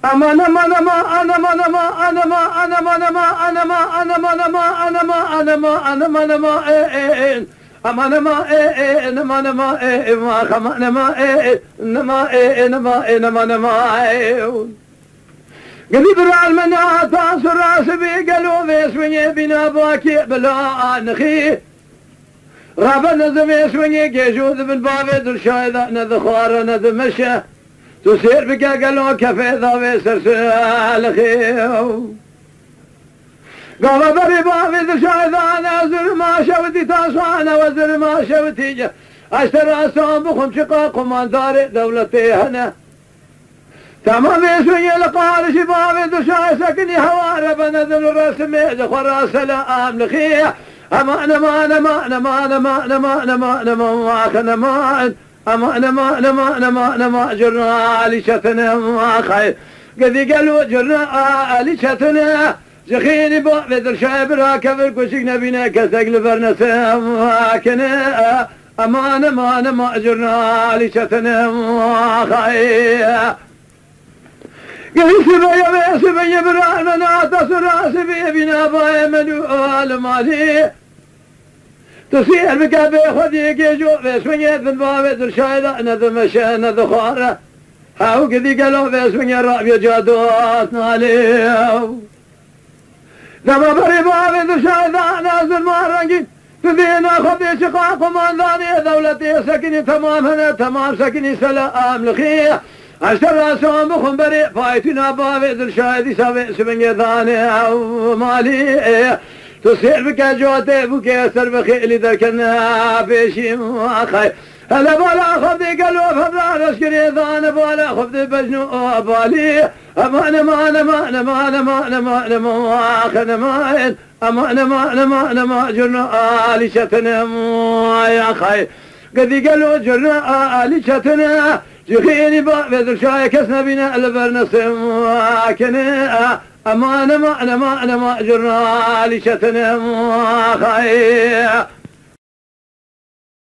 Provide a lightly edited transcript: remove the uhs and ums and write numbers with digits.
أما أنا ما أنا ما أنا ما أنا ما أنا ما أنا ما أنا ما أنا ما أنا ما أنا ما أنا ما أنا ما أنا ما أنا ما إيه أما أنا ما إيه أنا ما أنا ما إيه ما خم أنا ما إيه أنا ما إيه أنا ما أنا ما أنا ما إيه قلبي برع المناعة تنصر راسي بقلو بيسوني بنا باكي بلا نخي رابا نذ بيسوني جيجوذ بالباب درشايدا نذ خوار نذ مشى تسير بك قالوا كفي ذا بيسرسال خيو قال بري بابي درشايدا نازل ما شوتي تاسوانا وزر ما شوتي اشترى اسام بخم شقاق ومان داري دولتي هنا تمام يسوي لقال شباب درشاي سكني هوار بنذل الرسمي دخل راس الام لخيه اما انا ما انا ما انا ما انا ما انا ما انا ما انا ما انا ما اما انا ما انا ما انا ما انا ما جرنا لي شتنا ما خير قد قالوا جرنا لي شتنا جخيني بدر شايب راكب الكوشك نبينا كسقل برنس كنا اما انا ما انا ما جرنا لي شتنا ما خير قل سبي برانا تصر سبي بنا باي منو مالي تسير بك بخدي كيجو بسوني بالباب درشايدا نذمشى نذخاره هاو كذي قالوا بسوني رابي جادوت ناليو لما بري باب درشايدا نازل مارنجي تذينا خدي شقاق ومان ذاني دولتي سكني تمام هنا تمام سكني سلام لخيه اشترى سوام بخم بري فايتنا بابي درشايدي سابي سبنجي ثاني او مالي تصير بك جوتي بك يسر بخيلي دركنا بيشي ماخي هلا بالا خفدي قلو فبلا نسكري ثاني بالا خفدي بجنو بالي اما انا ما انا ما انا ما انا ما انا ما انا ما اخنا ما اما انا ما انا ما انا ما جرنا الي شتنا يا خي قد قالوا جرنا الي شتنا جخيني بذر شاي كسنا بنا البرنس كنا اما انا ما انا ما انا ما جرنا لي شتنا خير